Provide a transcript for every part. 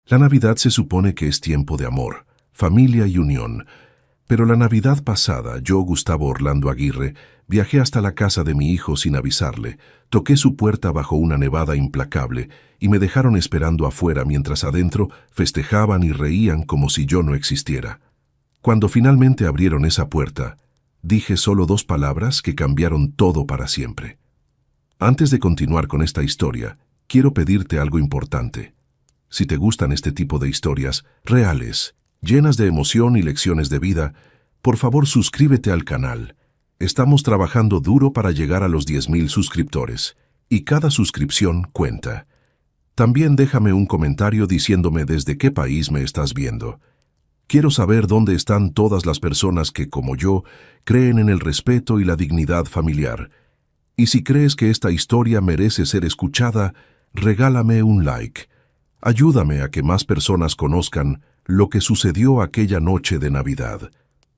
La Navidad se supone que es tiempo de amor, familia y unión. Pero la Navidad pasada, yo, Gustavo Orlando Aguirre, viajé hasta la casa de mi hijo sin avisarle, toqué su puerta bajo una nevada implacable y me dejaron esperando afuera mientras adentro festejaban y reían como si yo no existiera. Cuando finalmente abrieron esa puerta, dije solo 2 palabras que cambiaron todo para siempre. Antes de continuar con esta historia, quiero pedirte algo importante. Si te gustan este tipo de historias reales, llenas de emoción y lecciones de vida, por favor suscríbete al canal. Estamos trabajando duro para llegar a los 10,000 suscriptores, y cada suscripción cuenta. También déjame un comentario diciéndome desde qué país me estás viendo. Quiero saber dónde están todas las personas que, como yo, creen en el respeto y la dignidad familiar. Y si crees que esta historia merece ser escuchada, regálame un like. Ayúdame a que más personas conozcan lo que sucedió aquella noche de Navidad.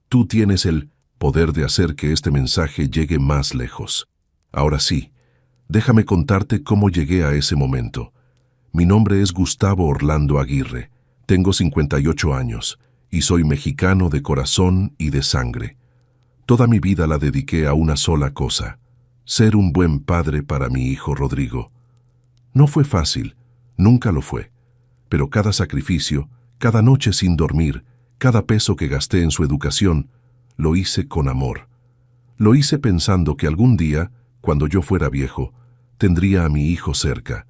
Tú tienes el poder de hacer que este mensaje llegue más lejos. Ahora sí, déjame contarte cómo llegué a ese momento. Mi nombre es Gustavo Orlando Aguirre, tengo 58 años y soy mexicano de corazón y de sangre. Toda mi vida la dediqué a una sola cosa: ser un buen padre para mi hijo Rodrigo. No fue fácil, nunca lo fue, pero cada sacrificio, cada noche sin dormir, cada peso que gasté en su educación, lo hice con amor. Lo hice pensando que algún día, cuando yo fuera viejo, tendría a mi hijo cerca.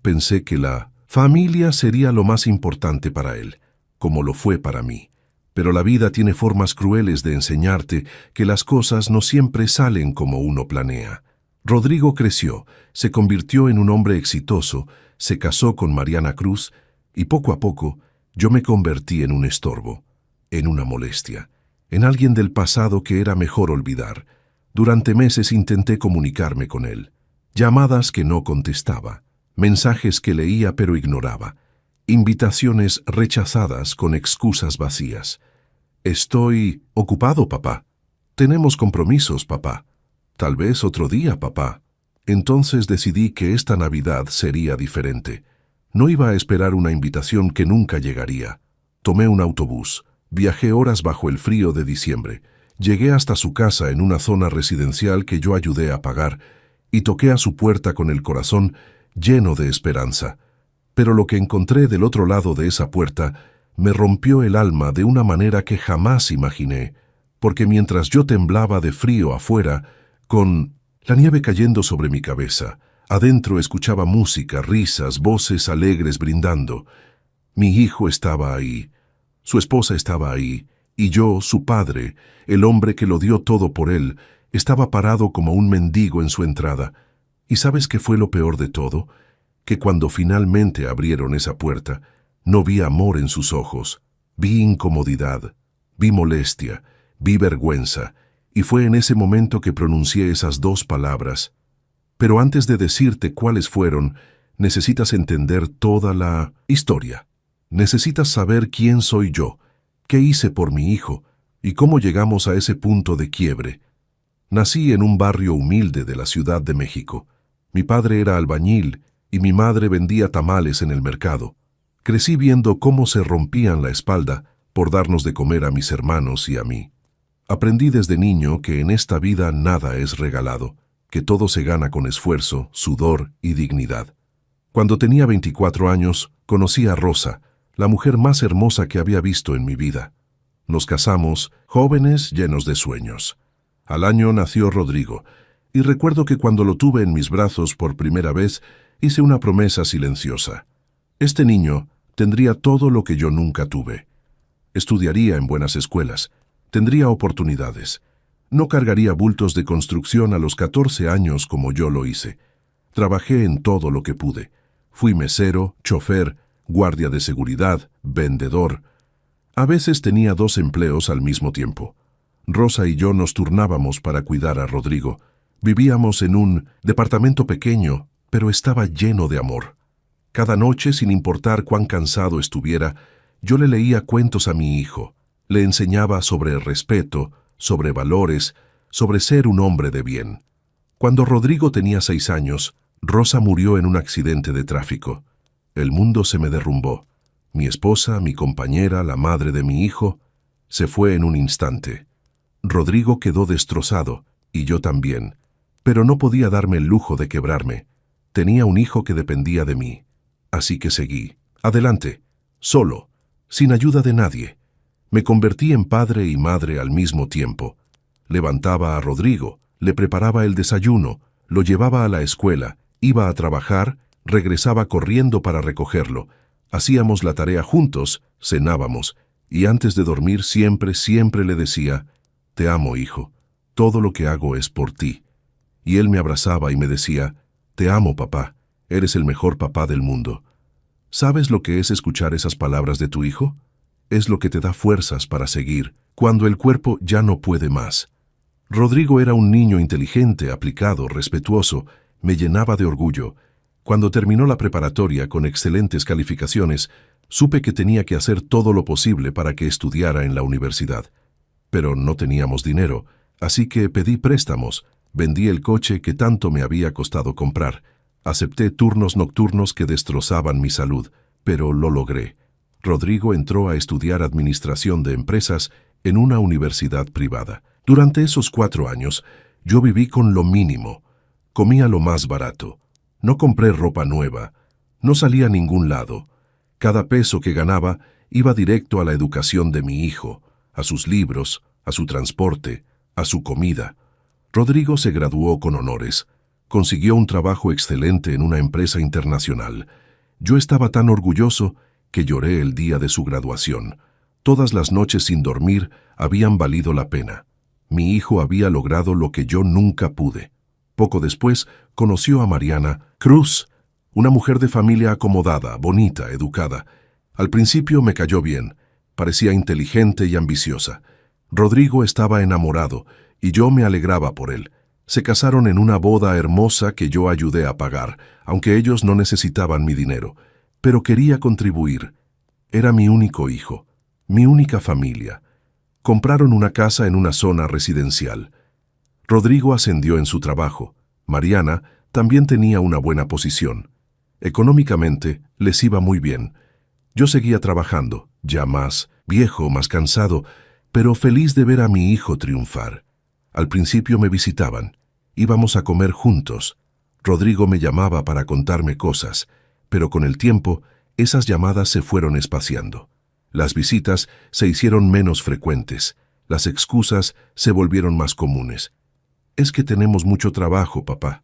Pensé que la familia sería lo más importante para él, como lo fue para mí. Pero la vida tiene formas crueles de enseñarte que las cosas no siempre salen como uno planea. Rodrigo creció, se convirtió en un hombre exitoso, se casó con Mariana Cruz y poco a poco yo me convertí en un estorbo, en una molestia, en alguien del pasado que era mejor olvidar. Durante meses intenté comunicarme con él. Llamadas que no contestaba, mensajes que leía pero ignoraba, invitaciones rechazadas con excusas vacías. Estoy ocupado, papá. Tenemos compromisos, papá. Tal vez otro día, papá. Entonces decidí que esta Navidad sería diferente. No iba a esperar una invitación que nunca llegaría. Tomé un autobús, viajé horas bajo el frío de diciembre, llegué hasta su casa en una zona residencial que yo ayudé a pagar y toqué a su puerta con el corazón lleno de esperanza. Pero lo que encontré del otro lado de esa puerta me rompió el alma de una manera que jamás imaginé, porque mientras yo temblaba de frío afuera, con la nieve cayendo sobre mi cabeza, adentro escuchaba música, risas, voces alegres brindando. Mi hijo estaba ahí, su esposa estaba ahí, y yo, su padre, el hombre que lo dio todo por él, estaba parado como un mendigo en su entrada. ¿Y sabes qué fue lo peor de todo? Que cuando finalmente abrieron esa puerta, no vi amor en sus ojos, vi incomodidad, vi molestia, vi vergüenza, y fue en ese momento que pronuncié esas 2 palabras. Pero antes de decirte cuáles fueron, necesitas entender toda la historia. Necesitas saber quién soy yo, qué hice por mi hijo y cómo llegamos a ese punto de quiebre. Nací en un barrio humilde de la Ciudad de México. Mi padre era albañil y mi madre vendía tamales en el mercado. Crecí viendo cómo se rompían la espalda por darnos de comer a mis hermanos y a mí. Aprendí desde niño que en esta vida nada es regalado, que todo se gana con esfuerzo, sudor y dignidad. Cuando tenía 24 años, conocí a Rosa, la mujer más hermosa que había visto en mi vida. Nos casamos, jóvenes, llenos de sueños. Al año nació Rodrigo, y recuerdo que cuando lo tuve en mis brazos por primera vez, hice una promesa silenciosa. Este niño tendría todo lo que yo nunca tuve. Estudiaría en buenas escuelas, tendría oportunidades. No cargaría bultos de construcción a los 14 años como yo lo hice. Trabajé en todo lo que pude. Fui mesero, chofer, guardia de seguridad, vendedor. A veces tenía 2 empleos al mismo tiempo. Rosa y yo nos turnábamos para cuidar a Rodrigo. Vivíamos en un departamento pequeño, pero estaba lleno de amor. Cada noche, sin importar cuán cansado estuviera, yo le leía cuentos a mi hijo. Le enseñaba sobre el respeto, sobre valores, sobre ser un hombre de bien. Cuando Rodrigo tenía 6 años, Rosa murió en un accidente de tráfico. El mundo se me derrumbó. Mi esposa, mi compañera, la madre de mi hijo, se fue en un instante. Rodrigo quedó destrozado, y yo también, pero no podía darme el lujo de quebrarme. Tenía un hijo que dependía de mí. Así que seguí. Adelante, solo, sin ayuda de nadie. Me convertí en padre y madre al mismo tiempo. Levantaba a Rodrigo, le preparaba el desayuno, lo llevaba a la escuela, iba a trabajar, regresaba corriendo para recogerlo. Hacíamos la tarea juntos, cenábamos, y antes de dormir siempre le decía: «Te amo, hijo, todo lo que hago es por ti». Y él me abrazaba y me decía: «Te amo, papá, eres el mejor papá del mundo». ¿Sabes lo que es escuchar esas palabras de tu hijo? Es lo que te da fuerzas para seguir, cuando el cuerpo ya no puede más. Rodrigo era un niño inteligente, aplicado, respetuoso, me llenaba de orgullo. Cuando terminó la preparatoria con excelentes calificaciones, supe que tenía que hacer todo lo posible para que estudiara en la universidad. Pero no teníamos dinero, así que pedí préstamos, vendí el coche que tanto me había costado comprar, acepté turnos nocturnos que destrozaban mi salud, pero lo logré. Rodrigo entró a estudiar administración de empresas en una universidad privada. Durante esos 4 años, yo viví con lo mínimo. Comía lo más barato. No compré ropa nueva. No salí a ningún lado. Cada peso que ganaba iba directo a la educación de mi hijo, a sus libros, a su transporte, a su comida. Rodrigo se graduó con honores. Consiguió un trabajo excelente en una empresa internacional. Yo estaba tan orgulloso que lloré el día de su graduación. Todas las noches sin dormir habían valido la pena. Mi hijo había logrado lo que yo nunca pude. Poco después, conoció a Mariana Cruz, una mujer de familia acomodada, bonita, educada. Al principio me cayó bien. Parecía inteligente y ambiciosa. Rodrigo estaba enamorado, y yo me alegraba por él. Se casaron en una boda hermosa que yo ayudé a pagar, aunque ellos no necesitaban mi dinero. Pero quería contribuir. Era mi único hijo, mi única familia. Compraron una casa en una zona residencial. Rodrigo ascendió en su trabajo. Mariana también tenía una buena posición. Económicamente, les iba muy bien. Yo seguía trabajando, ya más viejo, más cansado, pero feliz de ver a mi hijo triunfar. Al principio me visitaban. Íbamos a comer juntos. Rodrigo me llamaba para contarme cosas, pero con el tiempo, esas llamadas se fueron espaciando. Las visitas se hicieron menos frecuentes. Las excusas se volvieron más comunes. Es que tenemos mucho trabajo, papá.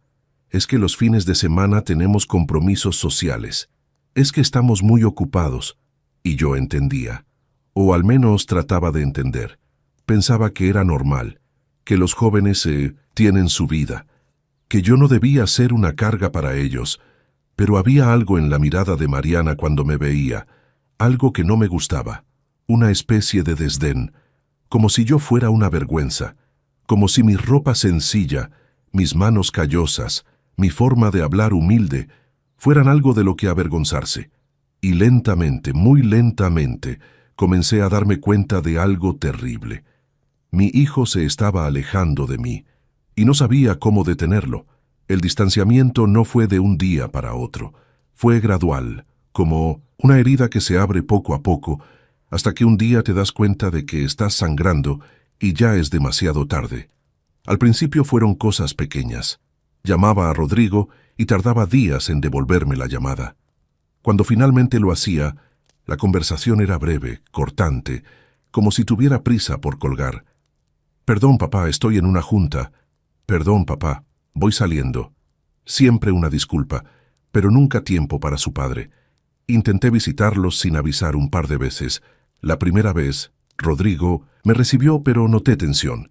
Es que los fines de semana tenemos compromisos sociales. Es que estamos muy ocupados. Y yo entendía. O al menos trataba de entender. Pensaba que era normal, que los jóvenes tienen su vida, que yo no debía ser una carga para ellos, pero había algo en la mirada de Mariana cuando me veía, algo que no me gustaba, una especie de desdén, como si yo fuera una vergüenza, como si mi ropa sencilla, mis manos callosas, mi forma de hablar humilde, fueran algo de lo que avergonzarse. Y lentamente, muy lentamente, comencé a darme cuenta de algo terrible. Mi hijo se estaba alejando de mí, y no sabía cómo detenerlo. El distanciamiento no fue de un día para otro, fue gradual, como una herida que se abre poco a poco, hasta que un día te das cuenta de que estás sangrando y ya es demasiado tarde. Al principio fueron cosas pequeñas. Llamaba a Rodrigo y tardaba días en devolverme la llamada. Cuando finalmente lo hacía, la conversación era breve, cortante, como si tuviera prisa por colgar. «Perdón, papá, estoy en una junta». «Perdón, papá, voy saliendo». Siempre una disculpa, pero nunca tiempo para su padre. Intenté visitarlos sin avisar un par de veces. La primera vez, Rodrigo me recibió, pero noté tensión.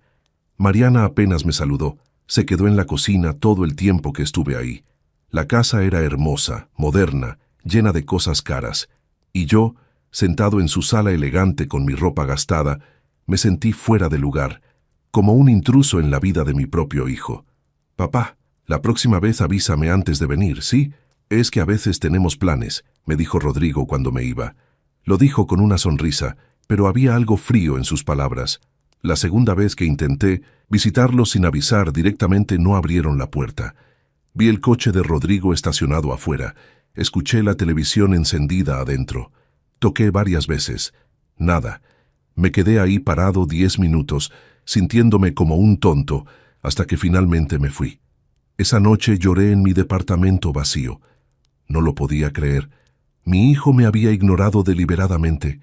Mariana apenas me saludó. Se quedó en la cocina todo el tiempo que estuve ahí. La casa era hermosa, moderna, llena de cosas caras. Y yo, sentado en su sala elegante con mi ropa gastada, me sentí fuera de lugar, como un intruso en la vida de mi propio hijo. «Papá, la próxima vez avísame antes de venir, ¿sí? Es que a veces tenemos planes», me dijo Rodrigo cuando me iba. Lo dijo con una sonrisa, pero había algo frío en sus palabras. La segunda vez que intenté visitarlos sin avisar, directamente no abrieron la puerta. Vi el coche de Rodrigo estacionado afuera. Escuché la televisión encendida adentro. Toqué varias veces. Nada. Me quedé ahí parado 10 minutos, sintiéndome como un tonto, hasta que finalmente me fui. Esa noche lloré en mi departamento vacío. No lo podía creer. Mi hijo me había ignorado deliberadamente.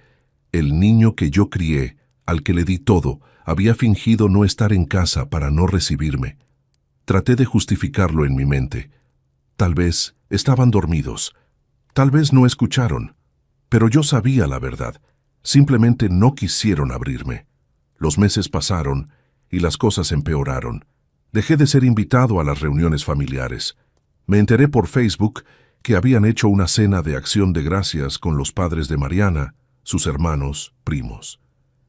El niño que yo crié, al que le di todo, había fingido no estar en casa para no recibirme. Traté de justificarlo en mi mente. Tal vez estaban dormidos. Tal vez no escucharon. Pero yo sabía la verdad. Simplemente no quisieron abrirme. Los meses pasaron y las cosas empeoraron. Dejé de ser invitado a las reuniones familiares. Me enteré por Facebook que habían hecho una cena de acción de gracias con los padres de Mariana, sus hermanos, primos.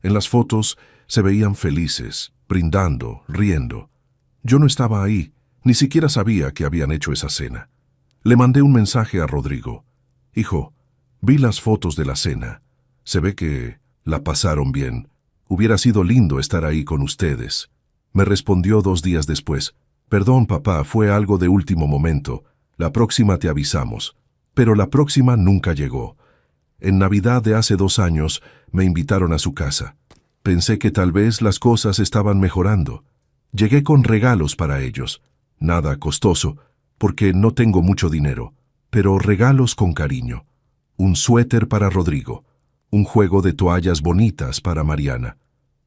En las fotos se veían felices, brindando, riendo. Yo no estaba ahí, ni siquiera sabía que habían hecho esa cena. Le mandé un mensaje a Rodrigo. Hijo, vi las fotos de la cena. Se ve que la pasaron bien. Hubiera sido lindo estar ahí con ustedes. Me respondió 2 días después. Perdón, papá, fue algo de último momento. La próxima te avisamos. Pero la próxima nunca llegó. En Navidad de hace 2 años me invitaron a su casa. Pensé que tal vez las cosas estaban mejorando. Llegué con regalos para ellos. Nada costoso, porque no tengo mucho dinero, pero regalos con cariño. Un suéter para Rodrigo. Un juego de toallas bonitas para Mariana.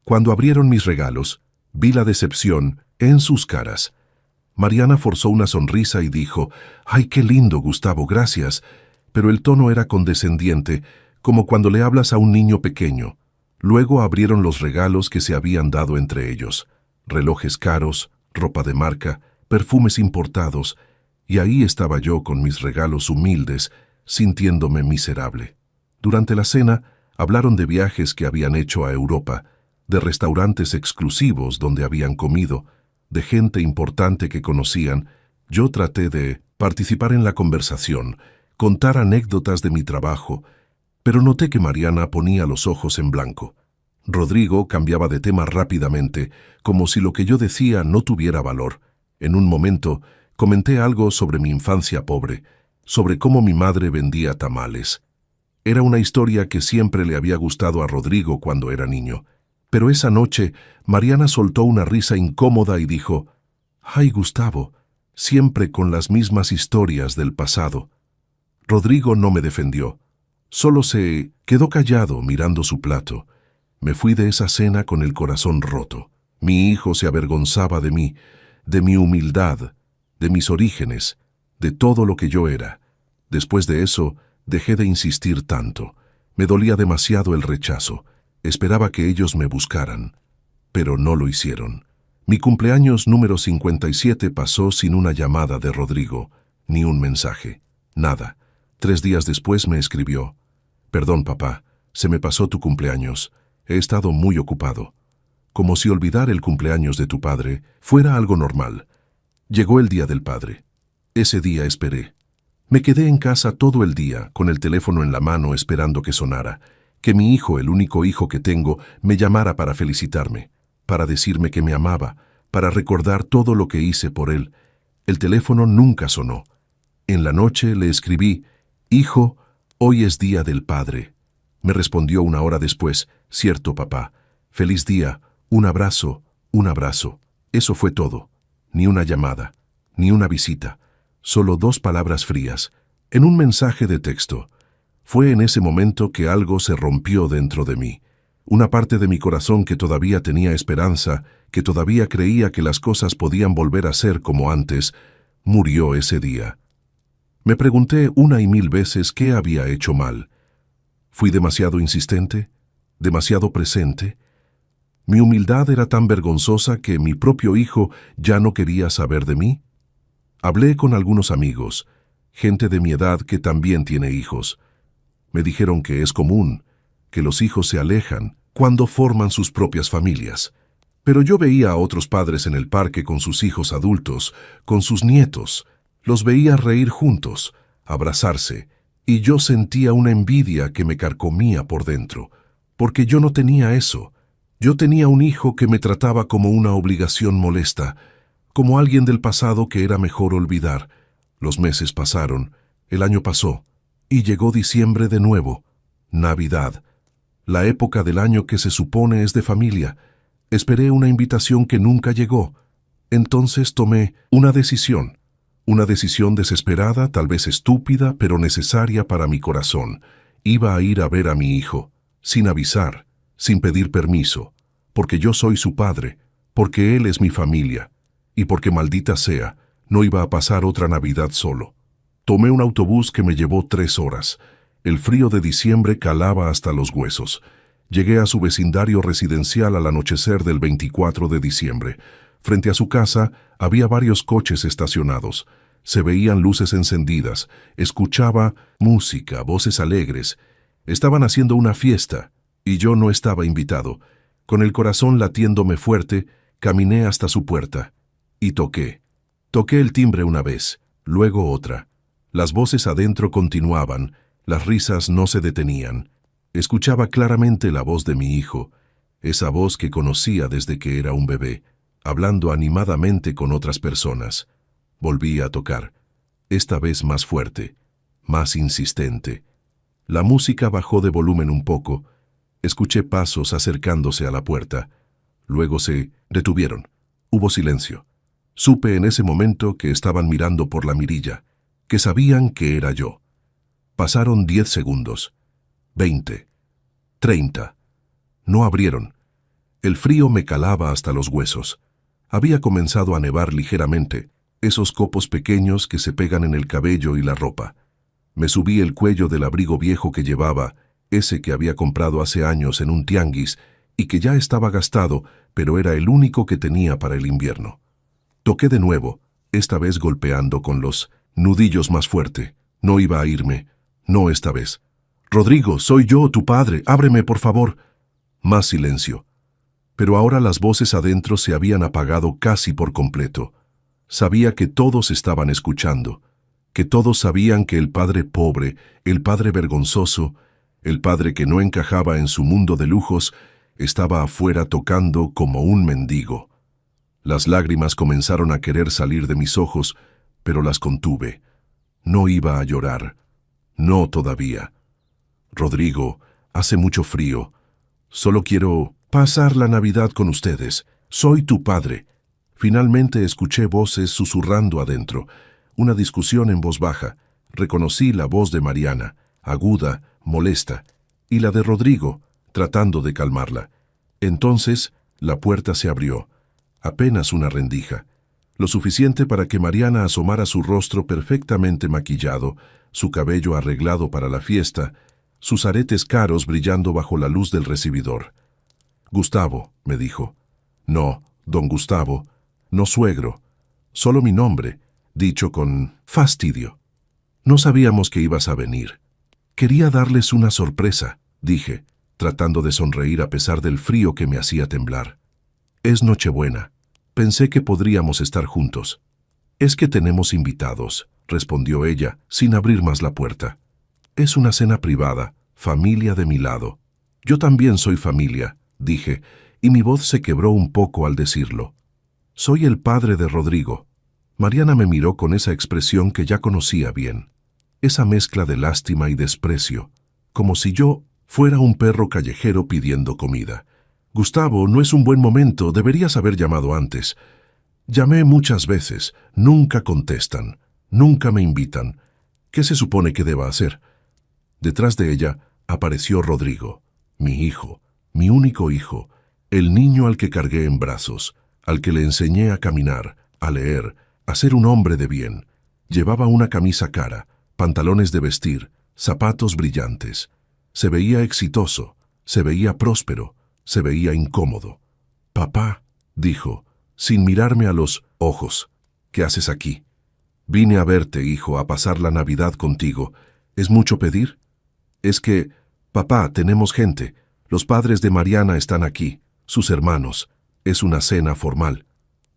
Cuando abrieron mis regalos, vi la decepción en sus caras. Mariana forzó una sonrisa y dijo, «¡Ay, qué lindo, Gustavo, gracias!» Pero el tono era condescendiente, como cuando le hablas a un niño pequeño. Luego abrieron los regalos que se habían dado entre ellos. Relojes caros, ropa de marca, perfumes importados, y ahí estaba yo con mis regalos humildes, sintiéndome miserable. Durante la cena, hablaron de viajes que habían hecho a Europa, de restaurantes exclusivos donde habían comido, de gente importante que conocían. Yo traté de participar en la conversación, contar anécdotas de mi trabajo, pero noté que Mariana ponía los ojos en blanco. Rodrigo cambiaba de tema rápidamente, como si lo que yo decía no tuviera valor. En un momento, comenté algo sobre mi infancia pobre, sobre cómo mi madre vendía tamales. Era una historia que siempre le había gustado a Rodrigo cuando era niño. Pero esa noche, Mariana soltó una risa incómoda y dijo, «Ay, Gustavo, siempre con las mismas historias del pasado». Rodrigo no me defendió. Solo se quedó callado mirando su plato. Me fui de esa cena con el corazón roto. Mi hijo se avergonzaba de mí, de mi humildad, de mis orígenes, de todo lo que yo era. Después de eso, dejé de insistir tanto. Me dolía demasiado el rechazo. Esperaba que ellos me buscaran, pero no lo hicieron. Mi cumpleaños número 57 pasó sin una llamada de Rodrigo, ni un mensaje, nada. 3 días después me escribió, «Perdón, papá, se me pasó tu cumpleaños. He estado muy ocupado». Como si olvidar el cumpleaños de tu padre fuera algo normal. Llegó el día del padre. Ese día esperé. Me quedé en casa todo el día, con el teléfono en la mano esperando que sonara, que mi hijo, el único hijo que tengo, me llamara para felicitarme, para decirme que me amaba, para recordar todo lo que hice por él. El teléfono nunca sonó. En la noche le escribí, «Hijo, hoy es día del padre». Me respondió 1 hora después, «Cierto, papá. Feliz día, un abrazo, un abrazo». Eso fue todo. Ni una llamada, ni una visita. Solo 2 palabras frías, en un mensaje de texto. Fue en ese momento que algo se rompió dentro de mí. Una parte de mi corazón que todavía tenía esperanza, que todavía creía que las cosas podían volver a ser como antes, murió ese día. Me pregunté 1 y 1000 veces qué había hecho mal. ¿Fui demasiado insistente? ¿Demasiado presente? ¿Mi humildad era tan vergonzosa que mi propio hijo ya no quería saber de mí? Hablé con algunos amigos, gente de mi edad que también tiene hijos. Me dijeron que es común, que los hijos se alejan cuando forman sus propias familias. Pero yo veía a otros padres en el parque con sus hijos adultos, con sus nietos. Los veía reír juntos, abrazarse, y yo sentía una envidia que me carcomía por dentro, porque yo no tenía eso. Yo tenía un hijo que me trataba como una obligación molesta, como alguien del pasado que era mejor olvidar. Los meses pasaron, el año pasó, y llegó diciembre de nuevo. Navidad. La época del año que se supone es de familia. Esperé una invitación que nunca llegó. Entonces tomé una decisión desesperada, tal vez estúpida, pero necesaria para mi corazón. Iba a ir a ver a mi hijo, sin avisar, sin pedir permiso, porque yo soy su padre, porque él es mi familia, y porque maldita sea, no iba a pasar otra Navidad solo. Tomé un autobús que me llevó 3 horas. El frío de diciembre calaba hasta los huesos. Llegué a su vecindario residencial al anochecer del 24 de diciembre. Frente a su casa había varios coches estacionados. Se veían luces encendidas. Escuchaba música, voces alegres. Estaban haciendo una fiesta, y yo no estaba invitado. Con el corazón latiéndome fuerte, caminé hasta su puerta. Y toqué. Toqué el timbre una vez, luego otra. Las voces adentro continuaban, las risas no se detenían. Escuchaba claramente la voz de mi hijo, esa voz que conocía desde que era un bebé, hablando animadamente con otras personas. Volví a tocar, esta vez más fuerte, más insistente. La música bajó de volumen un poco. Escuché pasos acercándose a la puerta. Luego se detuvieron. Hubo silencio. Supe en ese momento que estaban mirando por la mirilla, que sabían que era yo. Pasaron 10 segundos, 20, 30. No abrieron. El frío me calaba hasta los huesos. Había comenzado a nevar ligeramente, esos copos pequeños que se pegan en el cabello y la ropa. Me subí el cuello del abrigo viejo que llevaba, ese que había comprado hace años en un tianguis y que ya estaba gastado, pero era el único que tenía para el invierno. Toqué de nuevo, esta vez golpeando con los nudillos más fuerte. No iba a irme, no esta vez. «Rodrigo, soy yo, tu padre, ábreme, por favor». Más silencio. Pero ahora las voces adentro se habían apagado casi por completo. Sabía que todos estaban escuchando, que todos sabían que el padre pobre, el padre vergonzoso, el padre que no encajaba en su mundo de lujos, estaba afuera tocando como un mendigo. Las lágrimas comenzaron a querer salir de mis ojos, pero las contuve. No iba a llorar. No todavía. «Rodrigo, hace mucho frío. Solo quiero pasar la Navidad con ustedes. Soy tu padre». Finalmente escuché voces susurrando adentro. Una discusión en voz baja. Reconocí la voz de Mariana, aguda, molesta, y la de Rodrigo, tratando de calmarla. Entonces, la puerta se abrió. Apenas una rendija. Lo suficiente para que Mariana asomara su rostro perfectamente maquillado, su cabello arreglado para la fiesta, sus aretes caros brillando bajo la luz del recibidor. «Gustavo», me dijo. «No, don Gustavo, no suegro, solo mi nombre», dicho con fastidio. «No sabíamos que ibas a venir. Quería darles una sorpresa», dije, tratando de sonreír a pesar del frío que me hacía temblar. «Es Nochebuena. Pensé que podríamos estar juntos». «Es que tenemos invitados», respondió ella, sin abrir más la puerta. «Es una cena privada, familia de mi lado». «Yo también soy familia», dije, y mi voz se quebró un poco al decirlo. «Soy el padre de Rodrigo». Mariana me miró con esa expresión que ya conocía bien. Esa mezcla de lástima y desprecio, como si yo fuera un perro callejero pidiendo comida. «Gustavo, no es un buen momento, deberías haber llamado antes». «Llamé muchas veces, nunca contestan, nunca me invitan. ¿Qué se supone que deba hacer?» Detrás de ella apareció Rodrigo, mi hijo, mi único hijo, el niño al que cargué en brazos, al que le enseñé a caminar, a leer, a ser un hombre de bien. Llevaba una camisa cara, pantalones de vestir, zapatos brillantes. Se veía exitoso, se veía próspero, se veía incómodo. «Papá», dijo, sin mirarme a los ojos, «¿qué haces aquí?» «Vine a verte, hijo, a pasar la Navidad contigo. ¿Es mucho pedir?» «Es que, papá, tenemos gente. Los padres de Mariana están aquí, sus hermanos. Es una cena formal.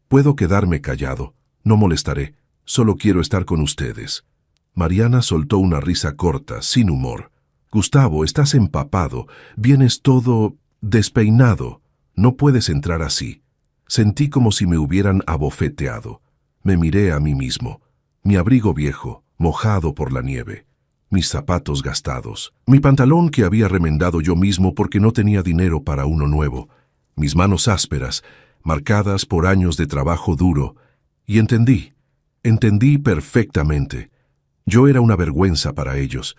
Puedo quedarme callado, no molestaré. Solo quiero estar con ustedes». Mariana soltó una risa corta, sin humor. «Gustavo, estás empapado, vienes todo despeinado. No puedes entrar así». Sentí como si me hubieran abofeteado. Me miré a mí mismo, mi abrigo viejo, mojado por la nieve. mis zapatos gastados, mi pantalón que había remendado yo mismo porque no tenía dinero para uno nuevo, mis manos ásperas, marcadas por años de trabajo duro, y entendí perfectamente. Yo era una vergüenza para ellos.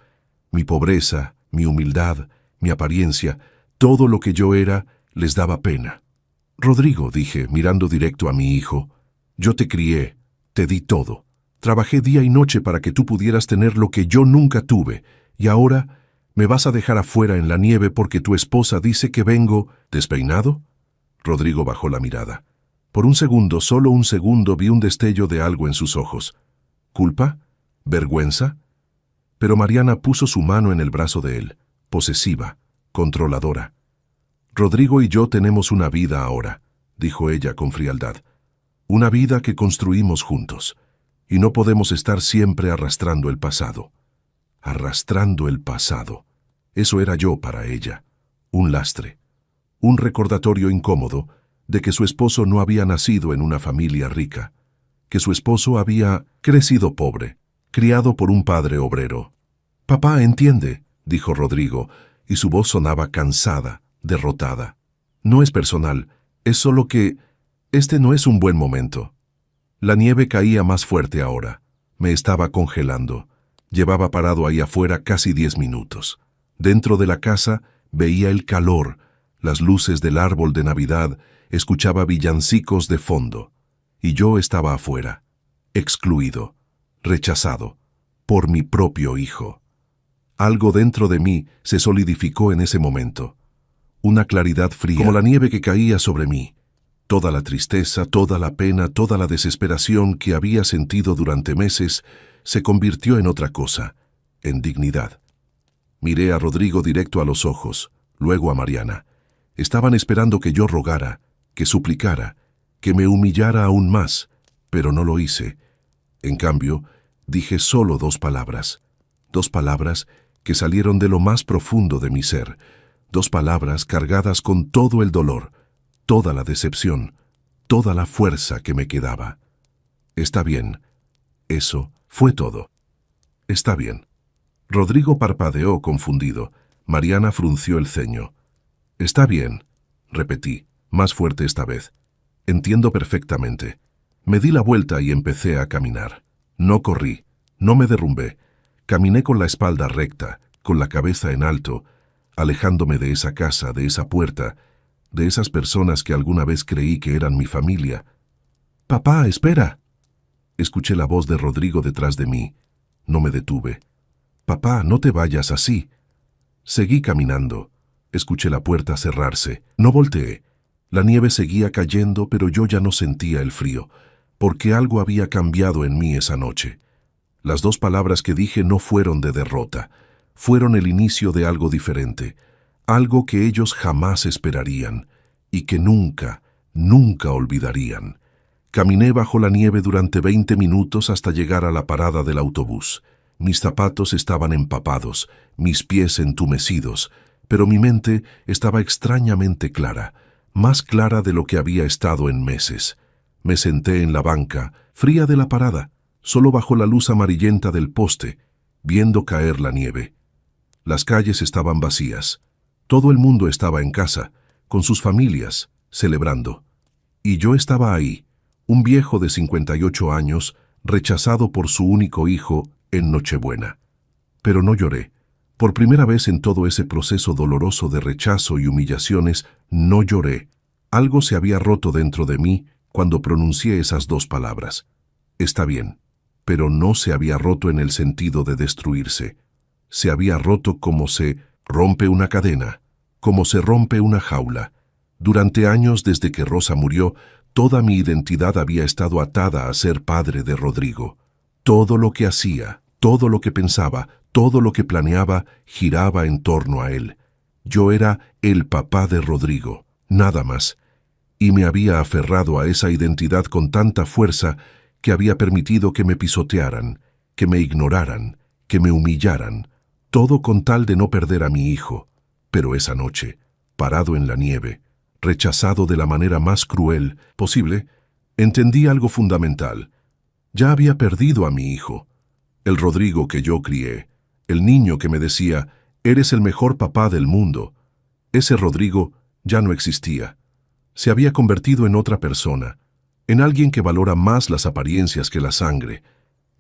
Mi pobreza, mi humildad, mi apariencia, todo lo que yo era, les daba pena. Rodrigo, dije, mirando directo a mi hijo, yo te crié, te di todo. Trabajé día y noche para que tú pudieras tener lo que yo nunca tuve, y ahora me vas a dejar afuera en la nieve porque tu esposa dice que vengo despeinado. Rodrigo bajó la mirada. Por un segundo, solo un segundo, vi un destello de algo en sus ojos. ¿Culpa? ¿Vergüenza? Pero Mariana puso su mano en el brazo de él, posesiva, controladora. Rodrigo y yo tenemos una vida ahora, dijo ella con frialdad. Una vida que construimos juntos. Y no podemos estar siempre arrastrando el pasado. Arrastrando el pasado. Eso era yo para ella. Un lastre. Un recordatorio incómodo de que su esposo no había nacido en una familia rica. Que su esposo había crecido pobre, criado por un padre obrero. «Papá, entiende», dijo Rodrigo, y su voz sonaba cansada, derrotada. «No es personal, es solo que este no es un buen momento». La nieve caía más fuerte ahora. Me estaba congelando. Llevaba parado ahí afuera casi 10 minutos. Dentro de la casa veía el calor, las luces del árbol de Navidad, escuchaba villancicos de fondo. Y yo estaba afuera, excluido, rechazado, por mi propio hijo. Algo dentro de mí se solidificó en ese momento. Una claridad fría, como la nieve que caía sobre mí. Toda la tristeza, toda la pena, toda la desesperación que había sentido durante meses se convirtió en otra cosa, en dignidad. Miré a Rodrigo directo a los ojos, luego a Mariana. Estaban esperando que yo rogara, que suplicara, que me humillara aún más, pero no lo hice. En cambio, dije solo 2 palabras. 2 palabras que salieron de lo más profundo de mi ser. 2 palabras cargadas con todo el dolor, toda la decepción, toda la fuerza que me quedaba. Está bien. Eso fue todo. Está bien. Rodrigo parpadeó confundido. Mariana frunció el ceño. Está bien, repetí, más fuerte esta vez. Entiendo perfectamente. Me di la vuelta y empecé a caminar. No corrí, no me derrumbé. Caminé con la espalda recta, con la cabeza en alto, alejándome de esa casa, de esa puerta, de esas personas que alguna vez creí que eran mi familia. «Papá, espera». Escuché la voz de Rodrigo detrás de mí. No me detuve. «Papá, no te vayas así». Seguí caminando. Escuché la puerta cerrarse. No volteé. La nieve seguía cayendo, pero yo ya no sentía el frío, porque algo había cambiado en mí esa noche. Las 2 palabras que dije no fueron de derrota. Fueron el inicio de algo diferente. Algo que ellos jamás esperarían y que nunca, nunca olvidarían. Caminé bajo la nieve durante 20 minutos hasta llegar a la parada del autobús. Mis zapatos estaban empapados, mis pies entumecidos, pero mi mente estaba extrañamente clara, más clara de lo que había estado en meses. Me senté en la banca, fría de la parada, solo bajo la luz amarillenta del poste, viendo caer la nieve. Las calles estaban vacías. Todo el mundo estaba en casa, con sus familias, celebrando. Y yo estaba ahí, un viejo de 58 años, rechazado por su único hijo en Nochebuena. Pero no lloré. Por primera vez en todo ese proceso doloroso de rechazo y humillaciones, no lloré. Algo se había roto dentro de mí cuando pronuncié esas 2 palabras. Está bien, pero no se había roto en el sentido de destruirse. Se había roto como se rompe una cadena, como se rompe una jaula. Durante años desde que Rosa murió, toda mi identidad había estado atada a ser padre de Rodrigo. Todo lo que hacía, todo lo que pensaba, todo lo que planeaba giraba en torno a él. Yo era el papá de Rodrigo, nada más. Y me había aferrado a esa identidad con tanta fuerza que había permitido que me pisotearan, que me ignoraran, que me humillaran, todo con tal de no perder a mi hijo. Pero esa noche, parado en la nieve, rechazado de la manera más cruel posible, entendí algo fundamental. Ya había perdido a mi hijo. El Rodrigo que yo crié, El niño que me decía, «Eres el mejor papá del mundo». Ese Rodrigo ya no existía. Se había convertido en otra persona, en alguien que valora más las apariencias que la sangre,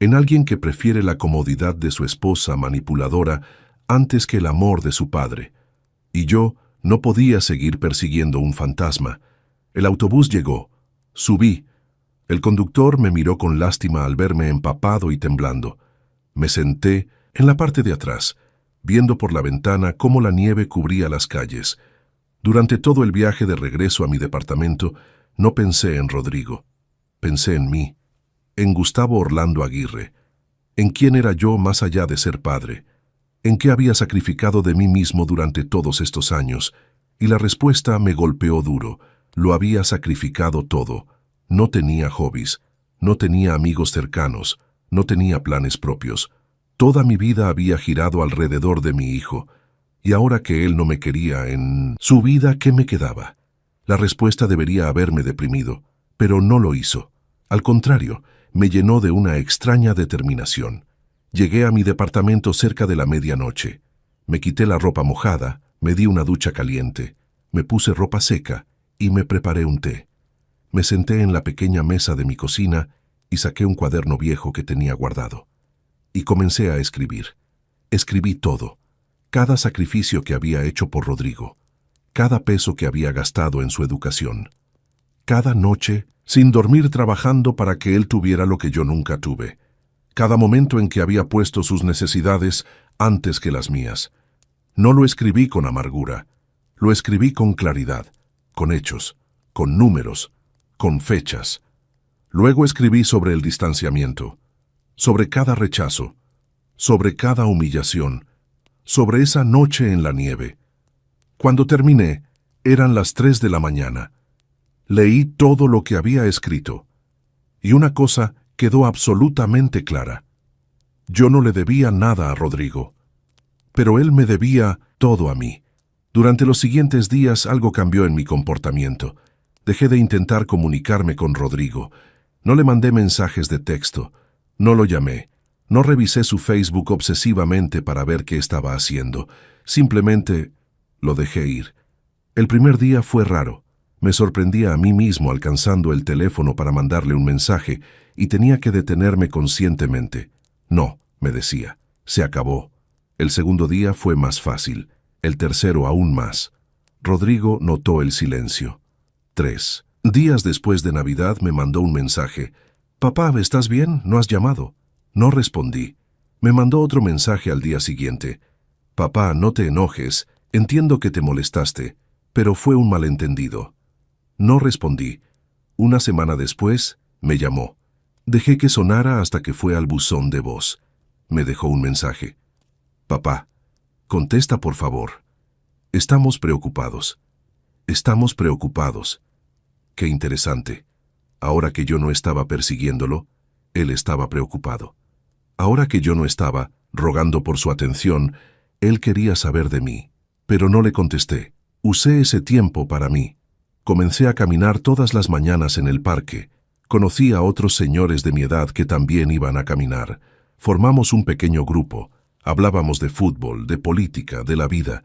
en alguien que prefiere la comodidad de su esposa manipuladora antes que el amor de su padre. Y yo no podía seguir persiguiendo un fantasma. El autobús llegó. Subí. El conductor me miró con lástima al verme empapado y temblando. Me senté en la parte de atrás, viendo por la ventana cómo la nieve cubría las calles. Durante todo el viaje de regreso a mi departamento, no pensé en Rodrigo. Pensé en mí, en Gustavo Orlando Aguirre, en quién era yo más allá de ser padre, en qué había sacrificado de mí mismo durante todos estos años, y la respuesta me golpeó duro. Lo había sacrificado todo. No tenía hobbies, no tenía amigos cercanos, no tenía planes propios. Toda mi vida había girado alrededor de mi hijo, y ahora que él no me quería en su vida, ¿qué me quedaba? La respuesta debería haberme deprimido, pero no lo hizo. Al contrario, me llenó de una extraña determinación. Llegué a mi departamento cerca de la medianoche. Me quité la ropa mojada, me di una ducha caliente, me puse ropa seca y me preparé un té. Me senté en la pequeña mesa de mi cocina y saqué un cuaderno viejo que tenía guardado. Y comencé a escribir. Escribí todo, cada sacrificio que había hecho por Rodrigo, cada peso que había gastado en su educación, cada noche sin dormir trabajando para que él tuviera lo que yo nunca tuve, cada momento en que había puesto sus necesidades antes que las mías. No lo escribí con amargura, lo escribí con claridad, con hechos, con números, con fechas. Luego escribí sobre el distanciamiento, sobre cada rechazo, sobre cada humillación, sobre esa noche en la nieve. Cuando terminé, eran las 3 de la mañana. Leí todo lo que había escrito, y una cosa quedó absolutamente clara. Yo no le debía nada a Rodrigo, pero él me debía todo a mí. Durante los siguientes días algo cambió en mi comportamiento. Dejé de intentar comunicarme con Rodrigo. No le mandé mensajes de texto, no lo llamé, no revisé su Facebook obsesivamente para ver qué estaba haciendo. Simplemente lo dejé ir. El primer día fue raro. Me sorprendía a mí mismo alcanzando el teléfono para mandarle un mensaje y tenía que detenerme conscientemente. No, me decía, se acabó. El segundo día fue más fácil, el tercero aún más. Rodrigo notó el silencio. 3 días después de Navidad me mandó un mensaje. «Papá, ¿estás bien? ¿No has llamado?» No respondí. Me mandó otro mensaje al día siguiente. «Papá, no te enojes, entiendo que te molestaste, pero fue un malentendido». No respondí. Una semana después, me llamó. Dejé que sonara hasta que fue al buzón de voz. Me dejó un mensaje. «Papá, contesta por favor. Estamos preocupados. Estamos preocupados». Qué interesante. Ahora que yo no estaba persiguiéndolo, él estaba preocupado. Ahora que yo no estaba rogando por su atención, él quería saber de mí. Pero no le contesté. Usé ese tiempo para mí. Comencé a caminar todas las mañanas en el parque. Conocí a otros señores de mi edad que también iban a caminar. Formamos un pequeño grupo. Hablábamos de fútbol, de política, de la vida.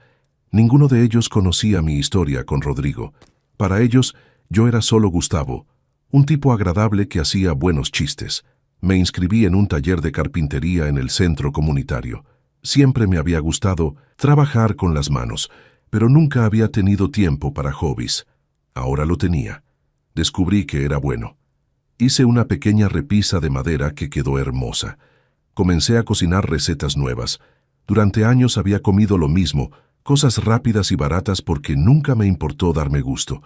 Ninguno de ellos conocía mi historia con Rodrigo. Para ellos, yo era solo Gustavo, un tipo agradable que hacía buenos chistes. Me inscribí en un taller de carpintería en el centro comunitario. Siempre me había gustado trabajar con las manos, pero nunca había tenido tiempo para hobbies. Ahora lo tenía. Descubrí que era bueno. Hice una pequeña repisa de madera que quedó hermosa. Comencé a cocinar recetas nuevas. Durante años había comido lo mismo, cosas rápidas y baratas porque nunca me importó darme gusto.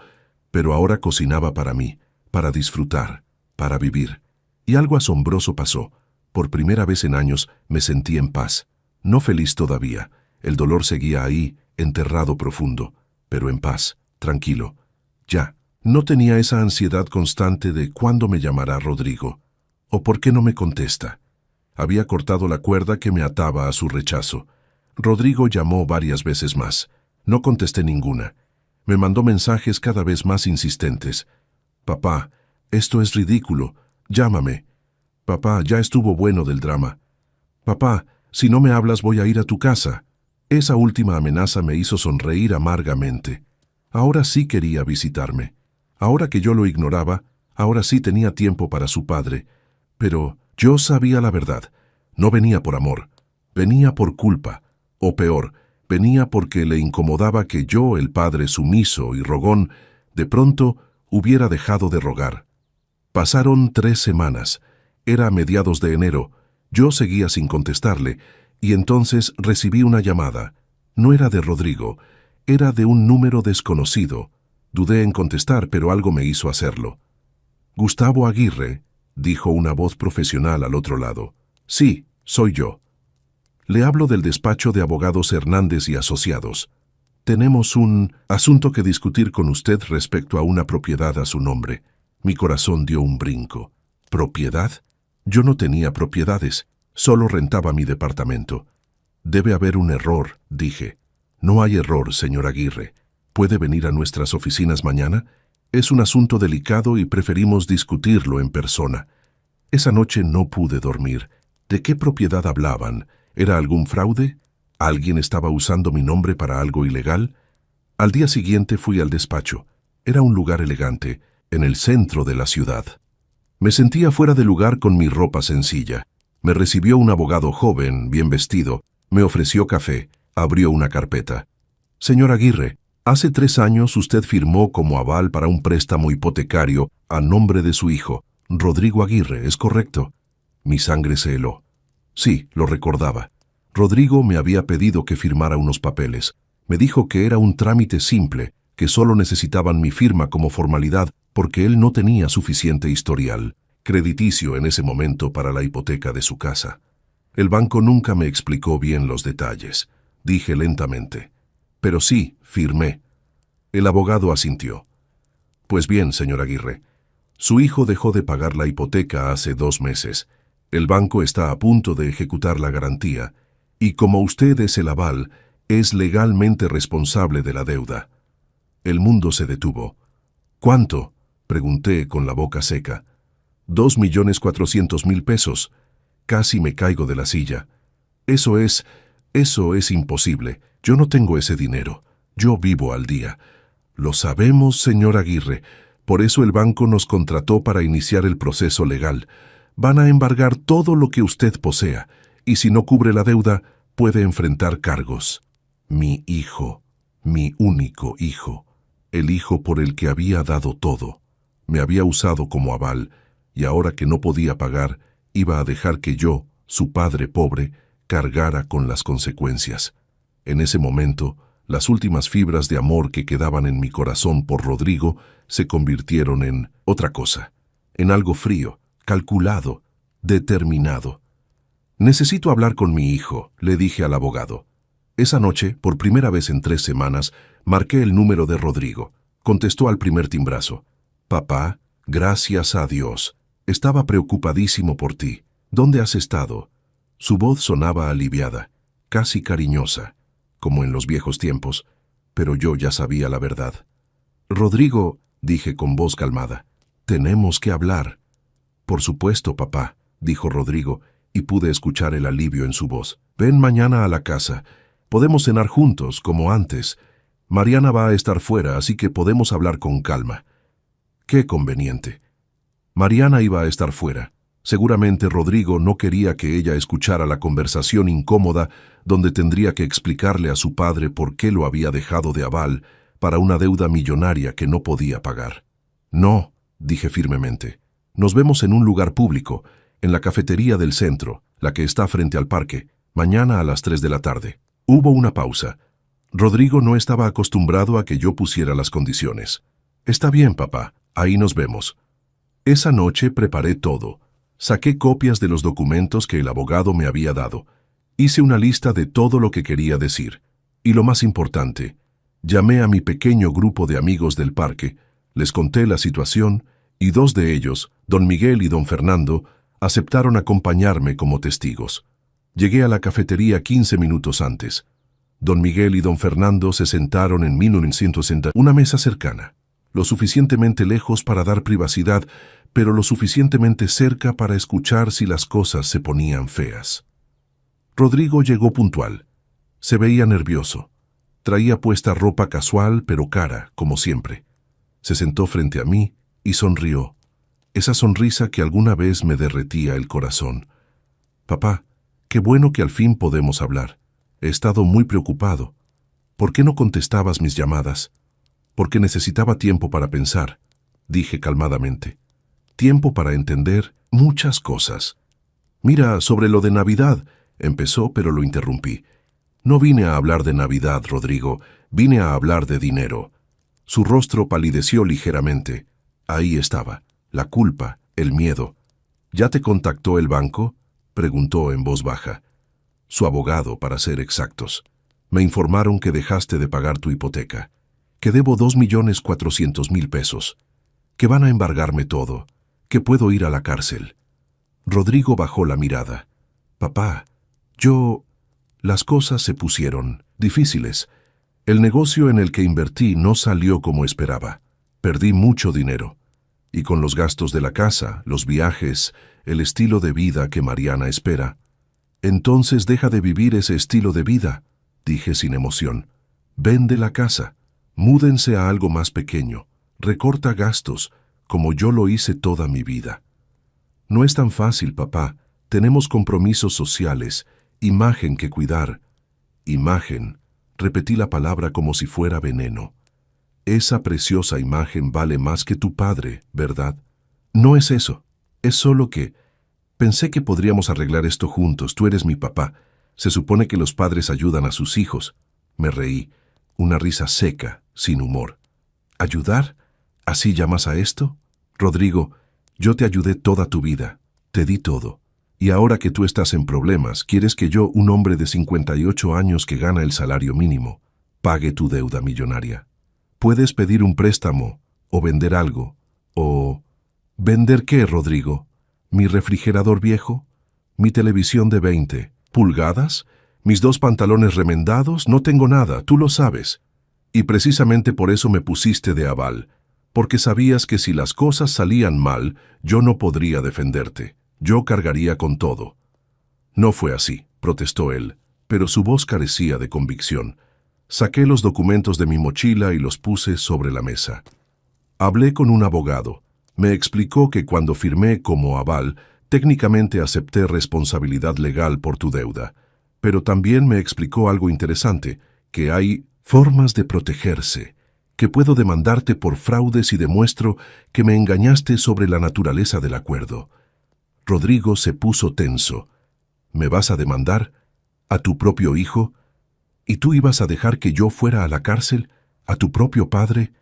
Pero ahora cocinaba para mí, para disfrutar, para vivir. Y algo asombroso pasó. Por primera vez en años me sentí en paz. No feliz todavía. El dolor seguía ahí, enterrado profundo, pero en paz, tranquilo. Ya, no tenía esa ansiedad constante de cuándo me llamará Rodrigo, o por qué no me contesta. Había cortado la cuerda que me ataba a su rechazo. Rodrigo llamó varias veces más. No contesté ninguna. Me mandó mensajes cada vez más insistentes. «Papá, esto es ridículo. Llámame. Papá, ya estuvo bueno del drama. Papá, Si no me hablas voy a ir a tu casa. Esa última amenaza me hizo sonreír amargamente. Ahora sí quería visitarme. Ahora que yo lo ignoraba, ahora sí tenía tiempo para su padre. Pero yo sabía la verdad. No venía por amor. Venía por culpa. O peor, venía porque le incomodaba que yo, el padre sumiso y rogón, de pronto hubiera dejado de rogar. Pasaron 3 semanas. Era a mediados de enero. Yo seguía sin contestarle, y entonces recibí una llamada. No era de Rodrigo, era de un número desconocido. Dudé en contestar, pero algo me hizo hacerlo. «Gustavo Aguirre», dijo una voz profesional al otro lado. «Sí, soy yo. Le hablo del despacho de abogados Hernández y Asociados. Tenemos un asunto que discutir con usted respecto a una propiedad a su nombre». Mi corazón dio un brinco. ¿Propiedad? Yo no tenía propiedades, solo rentaba mi departamento. Debe haber un error, dije. No hay error, señor Aguirre. ¿Puede venir a nuestras oficinas mañana? Es un asunto delicado y preferimos discutirlo en persona. Esa noche no pude dormir. ¿De qué propiedad hablaban? ¿Era algún fraude? ¿Alguien estaba usando mi nombre para algo ilegal? Al día siguiente fui al despacho. Era un lugar elegante, en el centro de la ciudad. Me sentía fuera de lugar con mi ropa sencilla. Me recibió un abogado joven, bien vestido, me ofreció café, abrió una carpeta. «Señor Aguirre, hace 3 años usted firmó como aval para un préstamo hipotecario a nombre de su hijo, Rodrigo Aguirre, ¿es correcto?» Mi sangre se heló. Sí, lo recordaba. Rodrigo me había pedido que firmara unos papeles. Me dijo que era un trámite simple, que solo necesitaban mi firma como formalidad porque él no tenía suficiente historial crediticio en ese momento para la hipoteca de su casa. El banco nunca me explicó bien los detalles. Dije lentamente. Pero sí, firmé. El abogado asintió. Pues bien, señor Aguirre, su hijo dejó de pagar la hipoteca hace 2 meses. El banco está a punto de ejecutar la garantía, y como usted es el aval, es legalmente responsable de la deuda. El mundo se detuvo. ¿Cuánto?, pregunté con la boca seca. 2.400.000 pesos. Casi me caigo de la silla. Eso es imposible. Yo no tengo ese dinero. Yo vivo al día. Lo sabemos, señor Aguirre. Por eso el banco nos contrató para iniciar el proceso legal. Van a embargar todo lo que usted posea, y si no cubre la deuda, puede enfrentar cargos. Mi hijo, mi único hijo, el hijo por el que había dado todo, me había usado como aval, y ahora que no podía pagar, iba a dejar que yo, su padre pobre, cargara con las consecuencias. En ese momento, las últimas fibras de amor que quedaban en mi corazón por Rodrigo se convirtieron en otra cosa, en algo frío, calculado, determinado. «Necesito hablar con mi hijo», le dije al abogado. Esa noche, por primera vez en 3 semanas, marqué el número de Rodrigo. Contestó al primer timbrazo. «Papá, gracias a Dios. Estaba preocupadísimo por ti. ¿Dónde has estado?» Su voz sonaba aliviada, casi cariñosa, como en los viejos tiempos, pero yo ya sabía la verdad. «Rodrigo», dije con voz calmada, «tenemos que hablar». «Por supuesto, papá», dijo Rodrigo, y pude escuchar el alivio en su voz. «Ven mañana a la casa. Podemos cenar juntos, como antes. Mariana va a estar fuera, así que podemos hablar con calma». «Qué conveniente». Mariana iba a estar fuera. Seguramente Rodrigo no quería que ella escuchara la conversación incómoda donde tendría que explicarle a su padre por qué lo había dejado de aval para una deuda millonaria que no podía pagar. «No», dije firmemente. «Nos vemos en un lugar público, en la cafetería del centro, la que está frente al parque, mañana a las 3 de la tarde». Hubo una pausa. Rodrigo no estaba acostumbrado a que yo pusiera las condiciones. «Está bien, papá, ahí nos vemos». Esa noche preparé todo. Saqué copias de los documentos que el abogado me había dado. Hice una lista de todo lo que quería decir. Y lo más importante, llamé a mi pequeño grupo de amigos del parque, les conté la situación y 2 de ellos, don Miguel y don Fernando, aceptaron acompañarme como testigos. Llegué a la cafetería 15 minutos antes. Don Miguel y don Fernando se sentaron en 1960, una mesa cercana, lo suficientemente lejos para dar privacidad, pero lo suficientemente cerca para escuchar si las cosas se ponían feas. Rodrigo llegó puntual. Se veía nervioso. Traía puesta ropa casual pero cara, como siempre. Se sentó frente a mí y sonrió. Esa sonrisa que alguna vez me derretía el corazón. Papá, qué bueno que al fin podemos hablar. He estado muy preocupado. ¿Por qué no contestabas mis llamadas? Porque necesitaba tiempo para pensar, dije calmadamente. Tiempo para entender muchas cosas. Mira, sobre lo de Navidad, empezó, pero lo interrumpí. No vine a hablar de Navidad, Rodrigo, vine a hablar de dinero. Su rostro palideció ligeramente. Ahí estaba, la culpa, el miedo. ¿Ya te contactó el banco?, preguntó en voz baja. Su abogado, para ser exactos. Me informaron que dejaste de pagar tu hipoteca, que debo 2.400.000 pesos, que van a embargarme todo, que puedo ir a la cárcel. Rodrigo bajó la mirada. Papá, las cosas se pusieron difíciles. El negocio en el que invertí no salió como esperaba. Perdí mucho dinero. Y con los gastos de la casa, los viajes, el estilo de vida que Mariana espera. Entonces deja de vivir ese estilo de vida, dije sin emoción. Vende la casa, múdense a algo más pequeño, recorta gastos, como yo lo hice toda mi vida. No es tan fácil, papá. Tenemos compromisos sociales, imagen que cuidar. Imagen. Repetí la palabra como si fuera veneno. Esa preciosa imagen vale más que tu padre, ¿verdad? No es eso. Es solo que pensé que podríamos arreglar esto juntos. Tú eres mi papá. Se supone que los padres ayudan a sus hijos. Me reí. Una risa seca, sin humor. ¿Ayudar? ¿Así llamas a esto? Rodrigo, yo te ayudé toda tu vida. Te di todo. Y ahora que tú estás en problemas, quieres que yo, un hombre de 58 años que gana el salario mínimo, pague tu deuda millonaria. Puedes pedir un préstamo, o vender algo, o... ¿Vender qué, Rodrigo? ¿Mi refrigerador viejo? ¿Mi televisión de 20 pulgadas? ¿Mis 2 pantalones remendados? No tengo nada, tú lo sabes. Y precisamente por eso me pusiste de aval, porque sabías que si las cosas salían mal, yo no podría defenderte. Yo cargaría con todo. No fue así, protestó él, pero su voz carecía de convicción. Saqué los documentos de mi mochila y los puse sobre la mesa. Hablé con un abogado. Me explicó que cuando firmé como aval, técnicamente acepté responsabilidad legal por tu deuda. Pero también me explicó algo interesante, que hay formas de protegerse, que puedo demandarte por fraude si demuestro que me engañaste sobre la naturaleza del acuerdo. Rodrigo se puso tenso. ¿Me vas a demandar? ¿A tu propio hijo? ¿Y tú ibas a dejar que yo fuera a la cárcel? ¿A tu propio padre?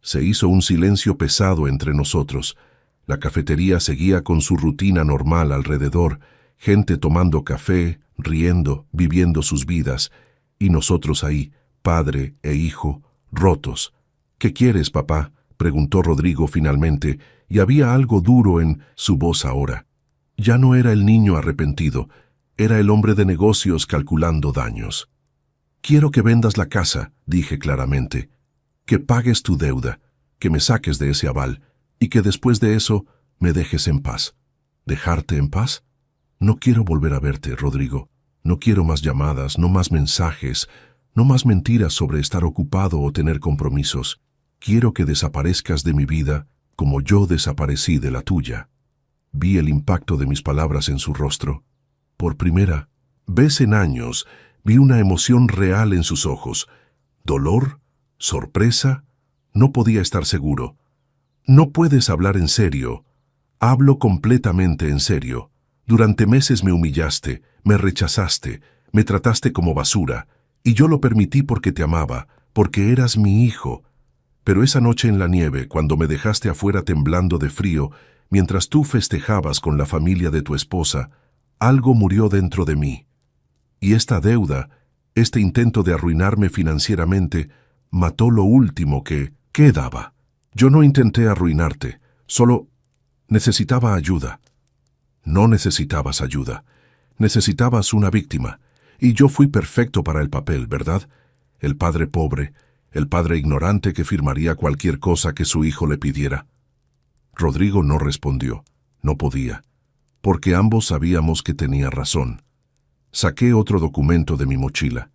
Se hizo un silencio pesado entre nosotros. La cafetería seguía con su rutina normal alrededor, gente tomando café, riendo, viviendo sus vidas, y nosotros ahí, padre e hijo, rotos. ¿Qué quieres, papá?, preguntó Rodrigo finalmente, y había algo duro en su voz ahora. Ya no era el niño arrepentido, era el hombre de negocios calculando daños. Quiero que vendas la casa, dije claramente, que pagues tu deuda, que me saques de ese aval, y que después de eso me dejes en paz. ¿Dejarte en paz? No quiero volver a verte, Rodrigo. No quiero más llamadas, no más mensajes, no más mentiras sobre estar ocupado o tener compromisos. Quiero que desaparezcas de mi vida como yo desaparecí de la tuya. Vi el impacto de mis palabras en su rostro. Por primera vez en años, vi una emoción real en sus ojos. ¿Dolor? ¿Sorpresa? No podía estar seguro. No puedes hablar en serio. Hablo completamente en serio. Durante meses me humillaste, me rechazaste, me trataste como basura, y yo lo permití porque te amaba, porque eras mi hijo. Pero esa noche en la nieve, cuando me dejaste afuera temblando de frío, mientras tú festejabas con la familia de tu esposa, algo murió dentro de mí. Y esta deuda, este intento de arruinarme financieramente, mató lo último que quedaba. Yo no intenté arruinarte, solo necesitaba ayuda. No necesitabas ayuda, necesitabas una víctima, y yo fui perfecto para el papel, ¿verdad? El padre pobre, el padre ignorante que firmaría cualquier cosa que su hijo le pidiera. Rodrigo no respondió, no podía, porque ambos sabíamos que tenía razón. Saqué otro documento de mi mochila.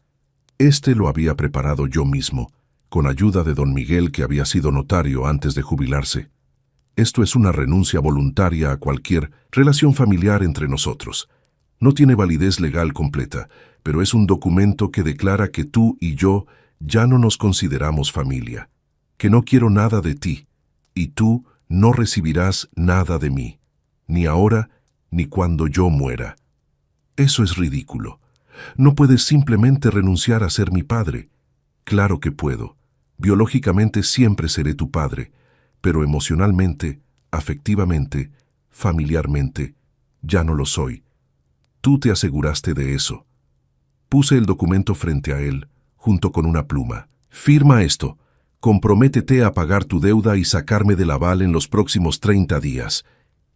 Este lo había preparado yo mismo, con ayuda de don Miguel, que había sido notario antes de jubilarse. Esto es una renuncia voluntaria a cualquier relación familiar entre nosotros. No tiene validez legal completa, pero es un documento que declara que tú y yo ya no nos consideramos familia, que no quiero nada de ti, y tú no recibirás nada de mí, ni ahora ni cuando yo muera. Eso es ridículo. No puedes simplemente renunciar a ser mi padre. Claro que puedo. Biológicamente siempre seré tu padre, pero emocionalmente, afectivamente, familiarmente, ya no lo soy. Tú te aseguraste de eso. Puse el documento frente a él, junto con una pluma. Firma esto. Comprométete a pagar tu deuda y sacarme del aval en los próximos 30 días.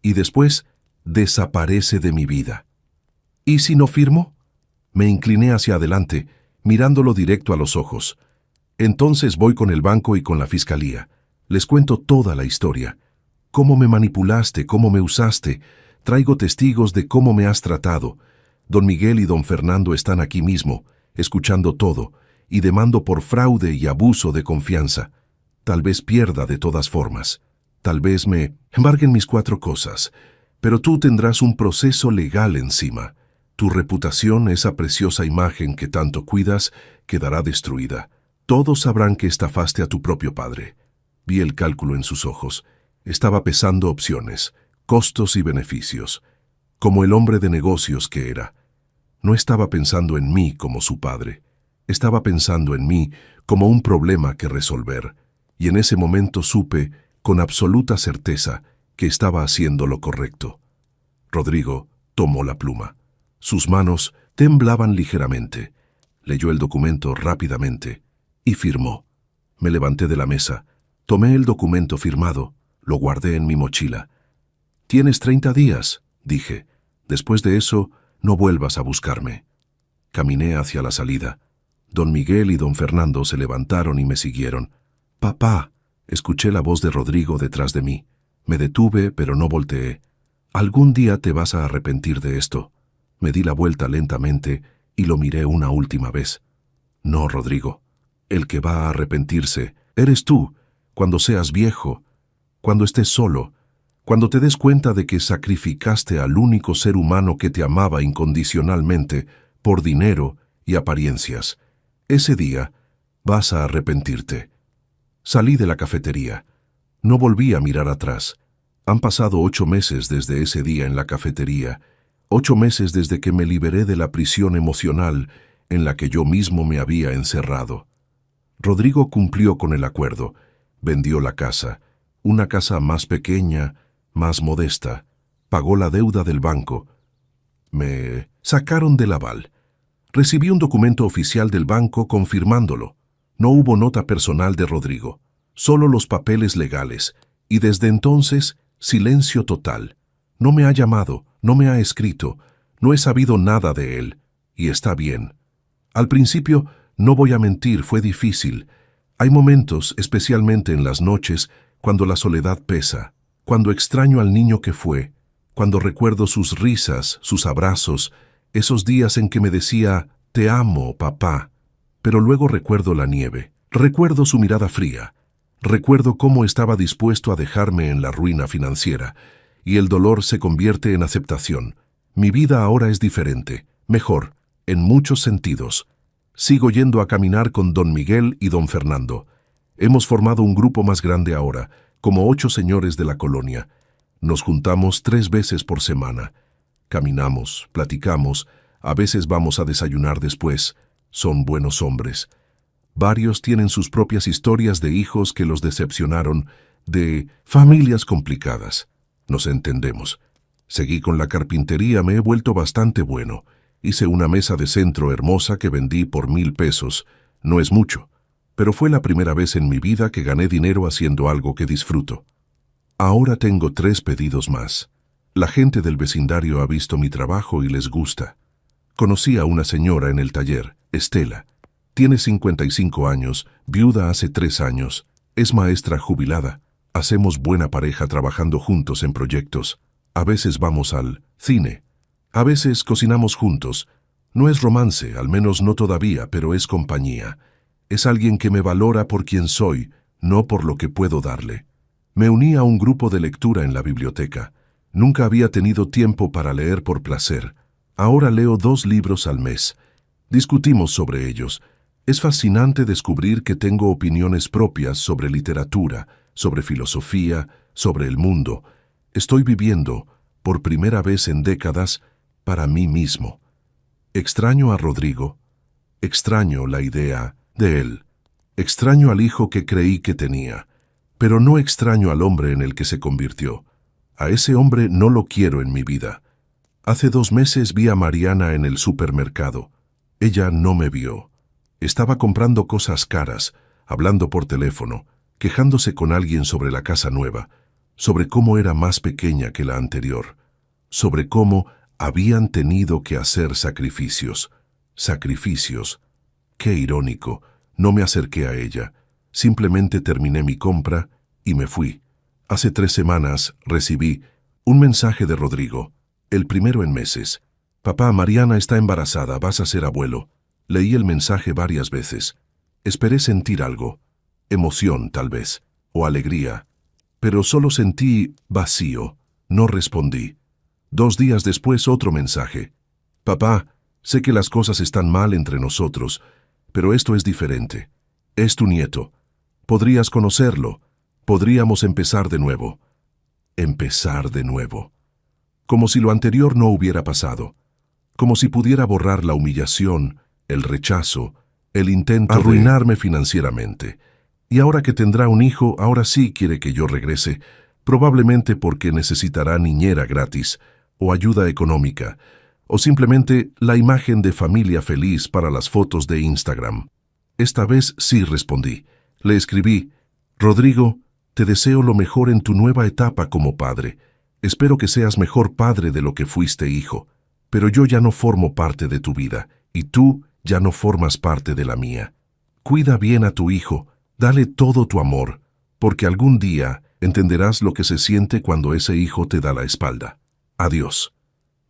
Y después, desaparece de mi vida. ¿Y si no firmo? Me incliné hacia adelante, mirándolo directo a los ojos. Entonces voy con el banco y con la fiscalía. Les cuento toda la historia. Cómo me manipulaste, cómo me usaste. Traigo testigos de cómo me has tratado. Don Miguel y don Fernando están aquí mismo, escuchando todo, y demando por fraude y abuso de confianza. Tal vez pierda de todas formas. Tal vez me embarguen mis 4 cosas. Pero tú tendrás un proceso legal encima. Tu reputación, esa preciosa imagen que tanto cuidas, quedará destruida. Todos sabrán que estafaste a tu propio padre. Vi el cálculo en sus ojos. Estaba pesando opciones, costos y beneficios, como el hombre de negocios que era. No estaba pensando en mí como su padre. Estaba pensando en mí como un problema que resolver. Y en ese momento supe, con absoluta certeza, que estaba haciendo lo correcto. Rodrigo tomó la pluma. Sus manos temblaban ligeramente. Leyó el documento rápidamente y firmó. Me levanté de la mesa, tomé el documento firmado, lo guardé en mi mochila. «Tienes 30 días», dije. «Después de eso, no vuelvas a buscarme». Caminé hacia la salida. Don Miguel y don Fernando se levantaron y me siguieron. «Papá», escuché la voz de Rodrigo detrás de mí. Me detuve, pero no volteé. «Algún día te vas a arrepentir de esto». Me di la vuelta lentamente y lo miré una última vez. «No, Rodrigo. El que va a arrepentirse eres tú, cuando seas viejo, cuando estés solo, cuando te des cuenta de que sacrificaste al único ser humano que te amaba incondicionalmente por dinero y apariencias. Ese día vas a arrepentirte». Salí de la cafetería. No volví a mirar atrás. Han pasado 8 meses desde ese día en la cafetería, 8 meses desde que me liberé de la prisión emocional en la que yo mismo me había encerrado. Rodrigo cumplió con el acuerdo. Vendió la casa, una casa más pequeña, más modesta. Pagó la deuda del banco. Me sacaron del aval. Recibí un documento oficial del banco confirmándolo. No hubo nota personal de Rodrigo, solo los papeles legales, y desde entonces, silencio total. No me ha llamado, no me ha escrito, no he sabido nada de él, y está bien. Al principio, no voy a mentir, fue difícil. Hay momentos, especialmente en las noches, cuando la soledad pesa, cuando extraño al niño que fue, cuando recuerdo sus risas, sus abrazos, esos días en que me decía, «Te amo, papá». Pero luego recuerdo la nieve, recuerdo su mirada fría, recuerdo cómo estaba dispuesto a dejarme en la ruina financiera, y el dolor se convierte en aceptación. Mi vida ahora es diferente, mejor, en muchos sentidos. Sigo yendo a caminar con don Miguel y don Fernando. Hemos formado un grupo más grande ahora, como 8 señores de la colonia. Nos juntamos 3 veces por semana. Caminamos, platicamos, a veces vamos a desayunar después. Son buenos hombres. Varios tienen sus propias historias de hijos que los decepcionaron, de familias complicadas. Nos entendemos. Seguí con la carpintería, me he vuelto bastante bueno. Hice una mesa de centro hermosa que vendí por 1000 pesos. No es mucho, pero fue la primera vez en mi vida que gané dinero haciendo algo que disfruto. Ahora tengo 3 pedidos más. La gente del vecindario ha visto mi trabajo y les gusta. Conocí a una señora en el taller, Estela. Tiene 55 años, viuda hace 3 años. Es maestra jubilada. Hacemos buena pareja trabajando juntos en proyectos. A veces vamos al cine. A veces cocinamos juntos. No es romance, al menos no todavía, pero es compañía. Es alguien que me valora por quien soy, no por lo que puedo darle. Me uní a un grupo de lectura en la biblioteca. Nunca había tenido tiempo para leer por placer. Ahora leo 2 libros al mes. Discutimos sobre ellos. Es fascinante descubrir que tengo opiniones propias sobre literatura, sobre filosofía, sobre el mundo. Estoy viviendo, por primera vez en décadas, para mí mismo. Extraño a Rodrigo. Extraño la idea de él. Extraño al hijo que creí que tenía. Pero no extraño al hombre en el que se convirtió. A ese hombre no lo quiero en mi vida. Hace 2 meses vi a Mariana en el supermercado. Ella no me vio. Estaba comprando cosas caras, hablando por teléfono, quejándose con alguien sobre la casa nueva, sobre cómo era más pequeña que la anterior, sobre cómo habían tenido que hacer sacrificios. Sacrificios. Qué irónico. No me acerqué a ella. Simplemente terminé mi compra y me fui. Hace 3 semanas recibí un mensaje de Rodrigo, el primero en meses. Papá, Mariana está embarazada, vas a ser abuelo. Leí el mensaje varias veces. Esperé sentir algo, emoción tal vez, o alegría, pero solo sentí vacío. No respondí. 2 días después otro mensaje. Papá, sé que las cosas están mal entre nosotros, pero esto es diferente. Es tu nieto. Podrías conocerlo. Podríamos empezar de nuevo. Empezar de nuevo. Como si lo anterior no hubiera pasado. Como si pudiera borrar la humillación, el rechazo, el intento de arruinarme financieramente. Y ahora que tendrá un hijo, ahora sí quiere que yo regrese, probablemente porque necesitará niñera gratis, o ayuda económica, o simplemente la imagen de familia feliz para las fotos de Instagram. Esta vez sí respondí. Le escribí: Rodrigo, te deseo lo mejor en tu nueva etapa como padre. Espero que seas mejor padre de lo que fuiste hijo, pero yo ya no formo parte de tu vida, y tú ya no formas parte de la mía. Cuida bien a tu hijo, dale todo tu amor, porque algún día entenderás lo que se siente cuando ese hijo te da la espalda. Adiós.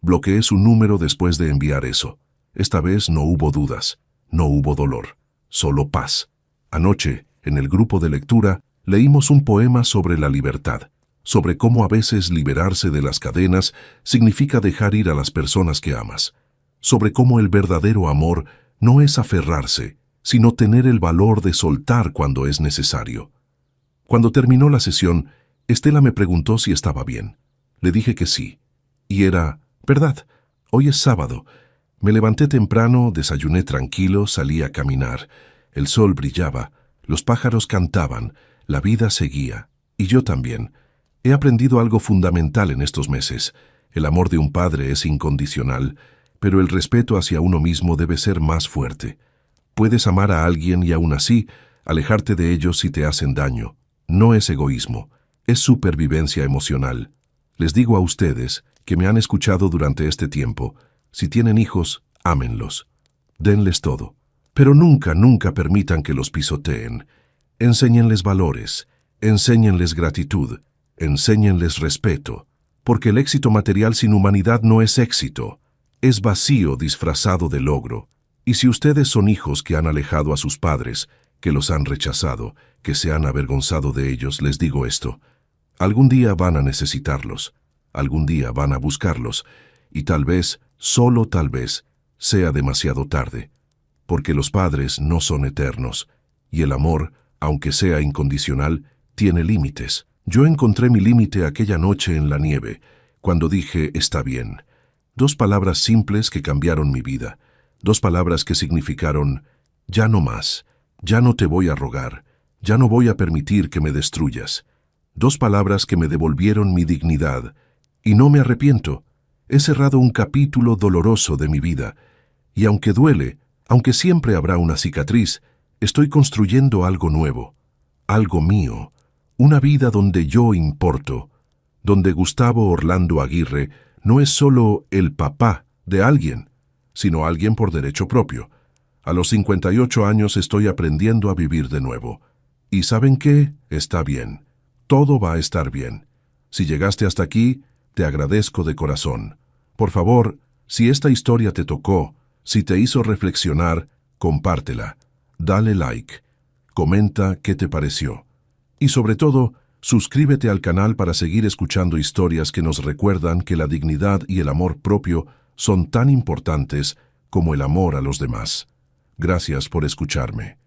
Bloqueé su número después de enviar eso. Esta vez no hubo dudas, no hubo dolor, solo paz. Anoche, en el grupo de lectura, leímos un poema sobre la libertad, sobre cómo a veces liberarse de las cadenas significa dejar ir a las personas que amas, sobre cómo el verdadero amor no es aferrarse, sino tener el valor de soltar cuando es necesario. Cuando terminó la sesión, Estela me preguntó si estaba bien. Le dije que sí. Y era verdad. Hoy es sábado. Me levanté temprano, desayuné tranquilo, salí a caminar. El sol brillaba, los pájaros cantaban, la vida seguía. Y yo también. He aprendido algo fundamental en estos meses. El amor de un padre es incondicional, pero el respeto hacia uno mismo debe ser más fuerte. Puedes amar a alguien y aún así alejarte de ellos si te hacen daño. No es egoísmo, es supervivencia emocional. Les digo a ustedes, que me han escuchado durante este tiempo, si tienen hijos, ámenlos. Denles todo. Pero nunca, nunca permitan que los pisoteen. Enséñenles valores, enséñenles gratitud, enséñenles respeto, porque el éxito material sin humanidad no es éxito, es vacío disfrazado de logro. Y si ustedes son hijos que han alejado a sus padres, que los han rechazado, que se han avergonzado de ellos, les digo esto: algún día van a necesitarlos, algún día van a buscarlos, y tal vez, solo tal vez, sea demasiado tarde, porque los padres no son eternos, y el amor, aunque sea incondicional, tiene límites. Yo encontré mi límite aquella noche en la nieve, cuando dije está bien. 2 palabras simples que cambiaron mi vida, 2 palabras que significaron ya no más, ya no te voy a rogar, ya no voy a permitir que me destruyas. 2 palabras que me devolvieron mi dignidad, y no me arrepiento. He cerrado un capítulo doloroso de mi vida, y aunque duele, aunque siempre habrá una cicatriz, estoy construyendo algo nuevo, algo mío, una vida donde yo importo, donde Gustavo Orlando Aguirre no es solo el papá de alguien, sino alguien por derecho propio. A los 58 años estoy aprendiendo a vivir de nuevo. ¿Y saben qué? Está bien. Todo va a estar bien. Si llegaste hasta aquí, te agradezco de corazón. Por favor, si esta historia te tocó, Si te hizo reflexionar, compártela, dale like, comenta qué te pareció. Y sobre todo, suscríbete al canal para seguir escuchando historias que nos recuerdan que la dignidad y el amor propio son tan importantes como el amor a los demás. Gracias por escucharme.